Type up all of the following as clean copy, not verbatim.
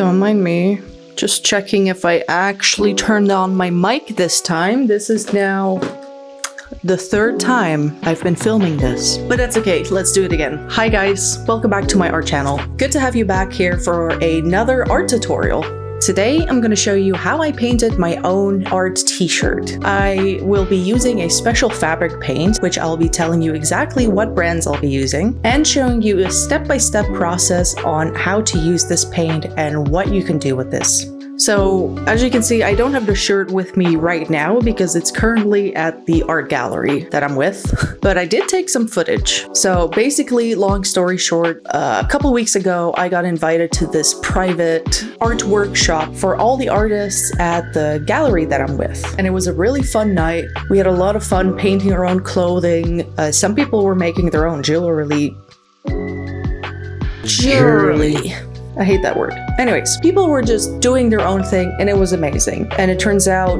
Don't mind me. Just checking if I actually turned on my mic this time. This is now the third time I've been filming this, but that's okay. Let's do it again. Hi guys, welcome back to my art channel. Good to have you back here for another art tutorial. Today, I'm going to show you how I painted my own art t-shirt. I will be using a special fabric paint, which I'll be telling you exactly what brands I'll be using, and showing you a step-by-step process on how to use this paint and what you can do with this. So, as you can see, I don't have the shirt with me right now because it's currently at the art gallery that I'm with, but I did take some footage. So basically, long story short, a couple weeks ago, I got invited to this private art workshop for all the artists at the gallery that I'm with. And it was a really fun night. We had a lot of fun painting our own clothing. Some people were making their own jewelry. I hate that word. Anyways, people were just doing their own thing and it was amazing. And it turns out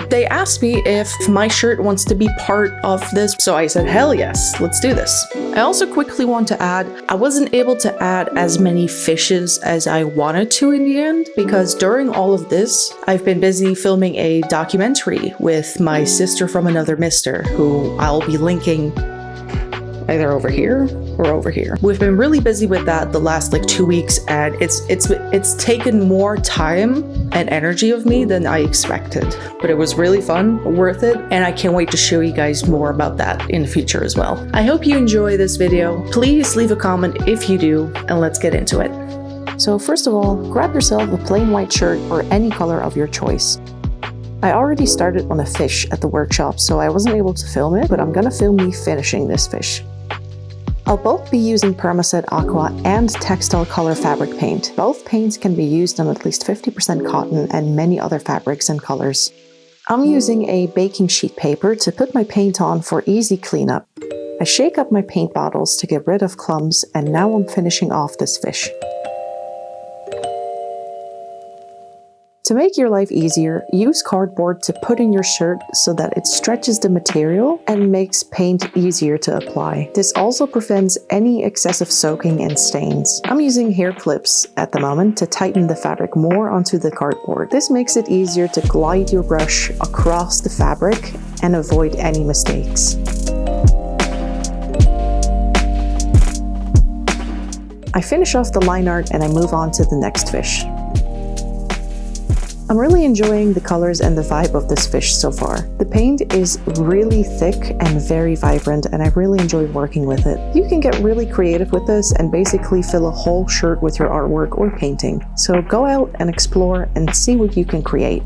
they asked me if my shirt wants to be part of this. So I said, hell yes, let's do this. I also quickly want to add, I wasn't able to add as many fishes as I wanted to in the end because during all of this, I've been busy filming a documentary with my sister from another mister, who I'll be linking either over here or over here. We've been really busy with that the last like 2 weeks, and it's taken more time and energy of me than I expected. But it was really fun, worth it, and I can't wait to show you guys more about that in the future as well. I hope you enjoy this video. Please leave a comment if you do, and let's get into it. So first of all, grab yourself a plain white shirt or any color of your choice. I already started on a fish at the workshop, so I wasn't able to film it, but I'm gonna film me finishing this fish. I'll both be using permaset aqua and textile color fabric paint. Both paints can be used on at least 50% cotton and many other fabrics and colors. I'm using a baking sheet paper to put my paint on for easy cleanup. I shake up my paint bottles to get rid of clumps, and now I'm finishing off this fish. To make your life easier, use cardboard to put in your shirt so that it stretches the material and makes paint easier to apply. This also prevents any excessive soaking and stains. I'm using hair clips at the moment to tighten the fabric more onto the cardboard. This makes it easier to glide your brush across the fabric and avoid any mistakes. I finish off the line art and I move on to the next fish. I'm really enjoying the colors and the vibe of this fish so far. The paint is really thick and very vibrant, and I really enjoy working with it. You can get really creative with this and basically fill a whole shirt with your artwork or painting. So go out and explore and see what you can create.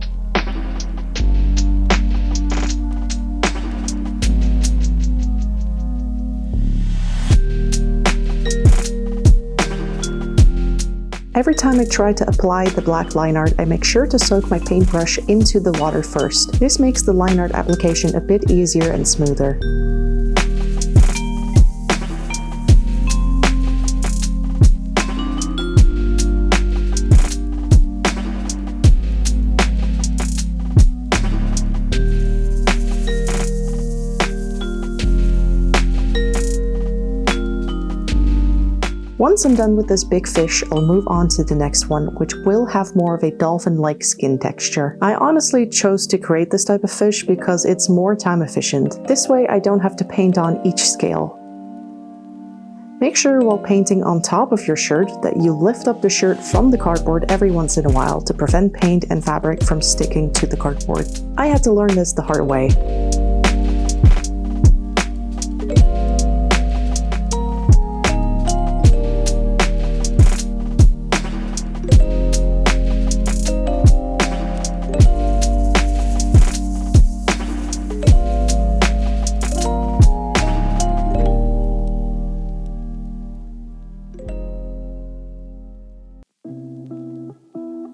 Every time I try to apply the black line art, I make sure to soak my paintbrush into the water first. This makes the line art application a bit easier and smoother. Once I'm done with this big fish, I'll move on to the next one, which will have more of a dolphin-like skin texture. I honestly chose to create this type of fish because it's more time efficient. This way I don't have to paint on each scale. Make sure while painting on top of your shirt that you lift up the shirt from the cardboard every once in a while to prevent paint and fabric from sticking to the cardboard. I had to learn this the hard way.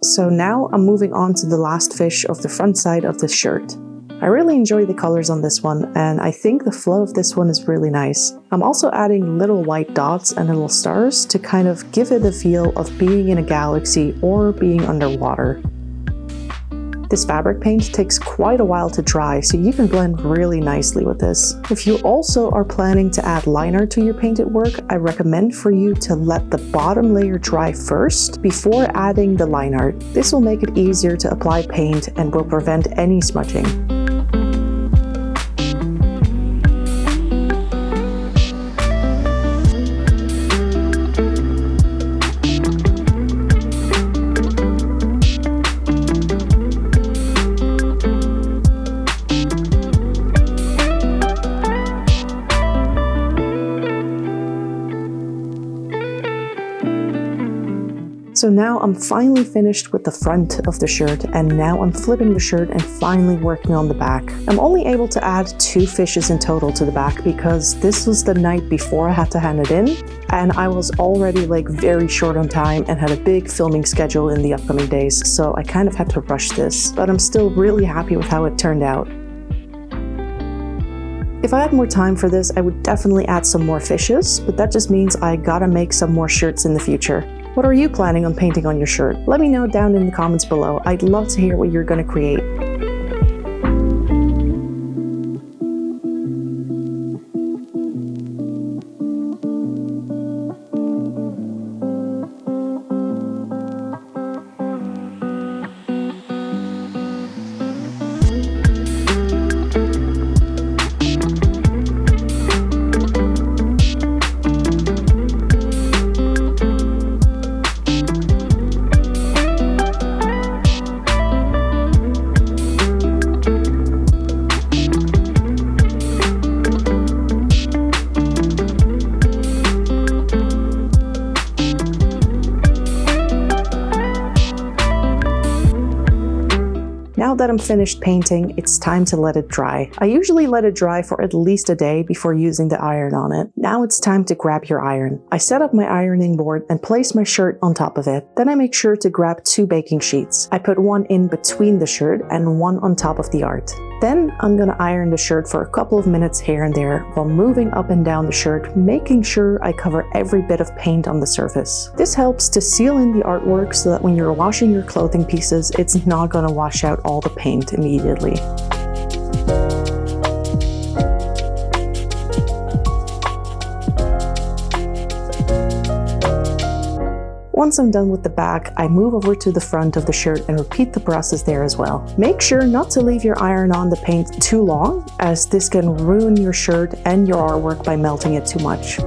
So now I'm moving on to the last fish of the front side of the shirt. I really enjoy the colors on this one, and I think the flow of this one is really nice. I'm also adding little white dots and little stars to kind of give it a feel of being in a galaxy or being underwater. This fabric paint takes quite a while to dry, so you can blend really nicely with this. If you also are planning to add liner to your painted work, I recommend for you to let the bottom layer dry first before adding the line art. This will make it easier to apply paint and will prevent any smudging. So now I'm finally finished with the front of the shirt, and now I'm flipping the shirt and finally working on the back. I'm only able to add 2 fishes in total to the back because this was the night before I had to hand it in, and I was already like very short on time and had a big filming schedule in the upcoming days, so I kind of had to rush this, but I'm still really happy with how it turned out. If I had more time for this, I would definitely add some more fishes, but that just means I gotta make some more shirts in the future. What are you planning on painting on your shirt? Let me know down in the comments below. I'd love to hear what you're gonna create. Now that I'm finished painting, it's time to let it dry. I usually let it dry for at least a day before using the iron on it. Now it's time to grab your iron. I set up my ironing board and place my shirt on top of it. Then I make sure to grab 2 baking sheets. I put one in between the shirt and one on top of the art. Then I'm gonna iron the shirt for a couple of minutes here and there while moving up and down the shirt, making sure I cover every bit of paint on the surface. This helps to seal in the artwork so that when you're washing your clothing pieces, it's not gonna wash out all the paint immediately. Once I'm done with the back, I move over to the front of the shirt and repeat the process there as well. Make sure not to leave your iron on the paint too long, as this can ruin your shirt and your artwork by melting it too much.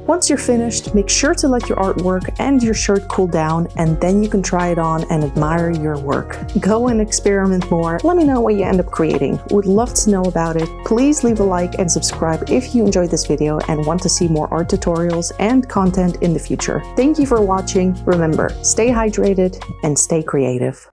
Once you're finished, make sure to let your artwork and your shirt cool down, and then you can try it on and admire your work. Go and experiment more. Let me know what you end up creating. Would love to know about it. Please leave a like and subscribe if you enjoyed this video and want to see more art tutorials and content in the future. Thank you for watching. Remember, stay hydrated and stay creative.